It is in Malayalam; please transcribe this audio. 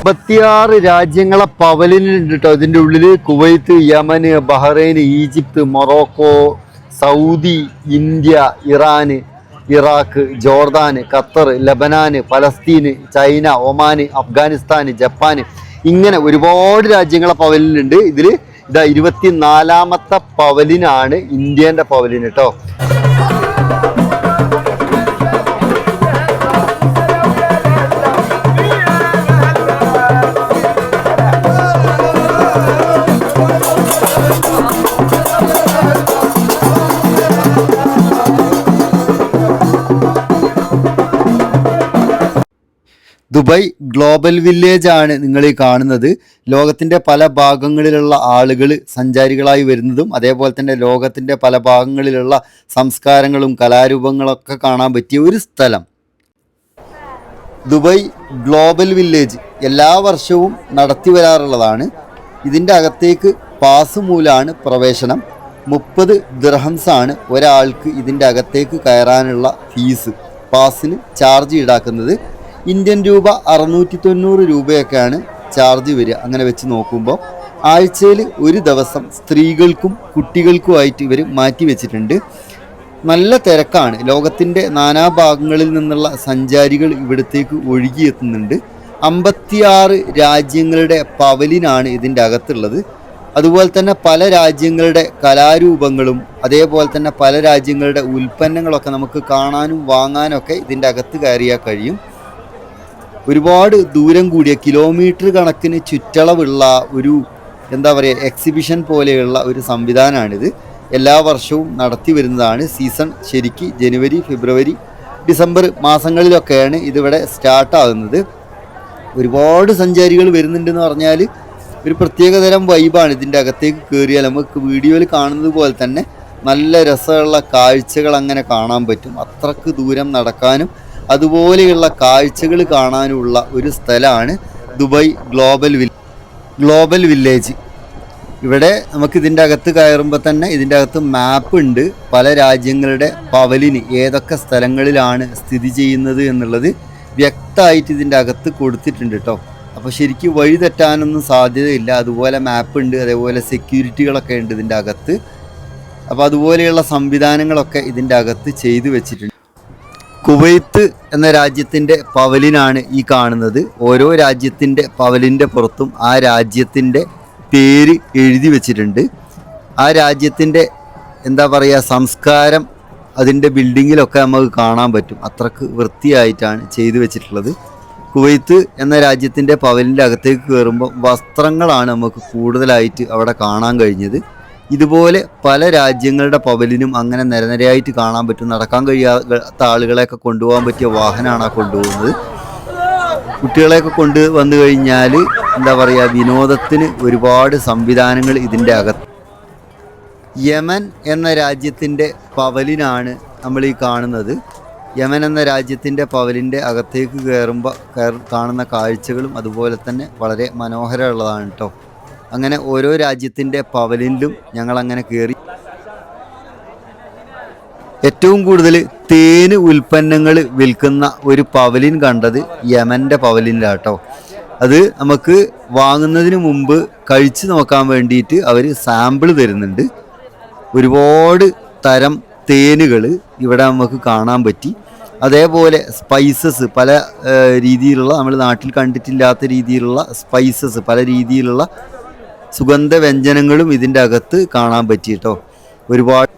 56 രാജ്യങ്ങളെ പവലിനുണ്ട് കേട്ടോ. ഇതിൻ്റെ ഉള്ളിൽ Kuwait, Yemen, Bahrain, Egypt, Morocco, Saudi, India, Iran, Iraq, Jordan, Qatar, Lebanon, Palestine, China, Oman, Afghanistan, Japan, ഇങ്ങനെ ഒരുപാട് രാജ്യങ്ങളെ പവലിനുണ്ട്. ഇതിൽ ഇതാ 24ാമത്തെ പവലിനാണ് ഇന്ത്യൻ്റെ പവലിൻ കേട്ടോ. ദുബായ് ഗ്ലോബൽ വില്ലേജ് ആണ് നിങ്ങൾ ഈ കാണുന്നത്. ലോകത്തിൻ്റെ പല ഭാഗങ്ങളിലുള്ള ആളുകൾ സഞ്ചാരികളായി വരുന്നതും അതേപോലെ തന്നെ ലോകത്തിൻ്റെ പല ഭാഗങ്ങളിലുള്ള സംസ്കാരങ്ങളും കലാരൂപങ്ങളൊക്കെ കാണാൻ പറ്റിയ ഒരു സ്ഥലം. ദുബായ് ഗ്ലോബൽ വില്ലേജ് എല്ലാ വർഷവും നടത്തി വരാറുള്ളതാണ്. ഇതിൻ്റെ അകത്തേക്ക് പാസ് മൂലമാണ് പ്രവേശനം. 30 ദിർഹംസാണ് ഒരാൾക്ക് ഇതിൻ്റെ അകത്തേക്ക് കയറാനുള്ള ഫീസ്. പാസിന് ചാർജ് ഈടാക്കുന്നത് ഇന്ത്യൻ രൂപ 690 രൂപയൊക്കെയാണ് ചാർജ് വരിക. അങ്ങനെ വെച്ച് നോക്കുമ്പോൾ ആഴ്ചയിൽ ഒരു ദിവസം സ്ത്രീകൾക്കും കുട്ടികൾക്കുമായിട്ട് ഇവർ മാറ്റി വെച്ചിട്ടുണ്ട്. നല്ല തിരക്കാണ്. ലോകത്തിൻ്റെ നാനാഭാഗങ്ങളിൽ നിന്നുള്ള സഞ്ചാരികൾ ഇവിടത്തേക്ക് ഒഴുകിയെത്തുന്നുണ്ട്. 56 രാജ്യങ്ങളുടെ പവലിനാണ് ഇതിൻ്റെ അകത്തുള്ളത്. അതുപോലെ തന്നെ പല രാജ്യങ്ങളുടെ കലാരൂപങ്ങളും അതേപോലെ തന്നെ പല രാജ്യങ്ങളുടെ ഉൽപ്പന്നങ്ങളൊക്കെ നമുക്ക് കാണാനും വാങ്ങാനൊക്കെ ഇതിൻ്റെ അകത്ത് കയറിയാൽ കഴിയും. ഒരുപാട് ദൂരം കൂടിയ കിലോമീറ്റർ കണക്കിന് ചുറ്റളവുള്ള ഒരു എക്സിബിഷൻ പോലെയുള്ള ഒരു സംവിധാനമാണിത്. എല്ലാ വർഷവും നടത്തി വരുന്നതാണ്. സീസൺ ശരിക്ക് ജനുവരി, ഫെബ്രുവരി, ഡിസംബർ മാസങ്ങളിലൊക്കെയാണ് ഇതിവിടെ സ്റ്റാർട്ടാകുന്നത്. ഒരുപാട് സഞ്ചാരികൾ വരുന്നുണ്ടെന്ന് പറഞ്ഞാൽ ഒരു പ്രത്യേകതരം വൈബാണ്. ഇതിൻ്റെ അകത്തേക്ക് കയറിയാൽ നമുക്ക് വീഡിയോയിൽ കാണുന്നത് പോലെ തന്നെ നല്ല രസമുള്ള കാഴ്ചകൾ അങ്ങനെ കാണാൻ പറ്റും. അത്രക്ക് ദൂരം നടക്കാനും അതുപോലെയുള്ള കാഴ്ചകൾ കാണാനുള്ള ഒരു സ്ഥലമാണ് ദുബായ് ഗ്ലോബൽ വില്ലേജ്. ഇവിടെ നമുക്ക് ഇതിൻ്റെ അകത്ത് കയറുമ്പോൾ തന്നെ ഇതിൻ്റെ അകത്ത് മാപ്പ് ഉണ്ട്. പല രാജ്യങ്ങളുടെ പവലിന് ഏതൊക്കെ സ്ഥലങ്ങളിലാണ് സ്ഥിതി ചെയ്യുന്നത് എന്നുള്ളത് വ്യക്തമായിട്ട് ഇതിൻ്റെ അകത്ത് കൊടുത്തിട്ടുണ്ട് കേട്ടോ. അപ്പോൾ ശരിക്കും വഴി തെറ്റാനൊന്നും സാധ്യതയില്ല. അതുപോലെ മാപ്പ് ഉണ്ട്, അതേപോലെ സെക്യൂരിറ്റികളൊക്കെ ഉണ്ട് ഇതിൻ്റെ അകത്ത്. അപ്പോൾ അതുപോലെയുള്ള സംവിധാനങ്ങളൊക്കെ ഇതിൻ്റെ അകത്ത് ചെയ്തു വെച്ചിട്ടുണ്ട്. കുവൈത്ത് എന്ന രാജ്യത്തിൻ്റെ പവലിനാണ് ഈ കാണുന്നത്. ഓരോ രാജ്യത്തിൻ്റെ പവലിൻ്റെ പുറത്തും ആ രാജ്യത്തിൻ്റെ പേര് എഴുതി വെച്ചിട്ടുണ്ട്. ആ രാജ്യത്തിൻ്റെ സംസ്കാരം അതിൻ്റെ ബിൽഡിങ്ങിലൊക്കെ നമുക്ക് കാണാൻ പറ്റും. അത്രക്ക് വൃത്തിയായിട്ടാണ് ചെയ്തു വെച്ചിട്ടുള്ളത്. കുവൈത്ത് എന്ന രാജ്യത്തിൻ്റെ പവലിൻ്റെ അകത്തേക്ക് കയറുമ്പോൾ വസ്ത്രങ്ങളാണ് നമുക്ക് കൂടുതലായിട്ട് അവിടെ കാണാൻ കഴിഞ്ഞത്. ഇതുപോലെ പല രാജ്യങ്ങളുടെ പവലിനും അങ്ങനെ നിരനിരയായിട്ട് കാണാൻ പറ്റും. നടക്കാൻ കഴിയാത്ത ആളുകളെയൊക്കെ കൊണ്ടുപോകാൻ പറ്റിയ വാഹനമാണ് ആ കൊണ്ടുപോകുന്നത്. കുട്ടികളെയൊക്കെ കൊണ്ട് വന്നു കഴിഞ്ഞാൽ വിനോദത്തിന് ഒരുപാട് സംവിധാനങ്ങൾ ഇതിൻ്റെ അകത്ത്. യമൻ എന്ന രാജ്യത്തിൻ്റെ പവലിനാണ് നമ്മൾ ഈ കാണുന്നത്. യമൻ എന്ന രാജ്യത്തിൻ്റെ പവലിൻ്റെ അകത്തേക്ക് കയറുമ്പോൾ കാണുന്ന കാഴ്ചകളും അതുപോലെ തന്നെ വളരെ മനോഹരമുള്ളതാണ് കേട്ടോ. അങ്ങനെ ഓരോ രാജ്യത്തിൻ്റെ പവലിനിലും ഞങ്ങളങ്ങനെ കയറി. ഏറ്റവും കൂടുതൽ തേന് ഉൽപ്പന്നങ്ങൾ വിൽക്കുന്ന ഒരു പവലിൻ കണ്ടത് യമൻ്റെ പവലിനിലാണ് കേട്ടോ. അത് നമുക്ക് വാങ്ങുന്നതിന് മുമ്പ് കഴിച്ച് നോക്കാൻ വേണ്ടിയിട്ട് അവർ സാമ്പിൾ തരുന്നുണ്ട്. ഒരുപാട് തരം തേനുകൾ ഇവിടെ നമുക്ക് കാണാൻ പറ്റി. അതേപോലെ സ്പൈസസ്, പല രീതിയിലുള്ള നമ്മൾ നാട്ടിൽ കണ്ടിട്ടില്ലാത്ത രീതിയിലുള്ള സ്പൈസസ്, പല രീതിയിലുള്ള സുഗന്ധവ്യഞ്ജനങ്ങളും ഇതിൻ്റെ അകത്ത് കാണാൻ പറ്റി കേട്ടോ. ഒരുപാട്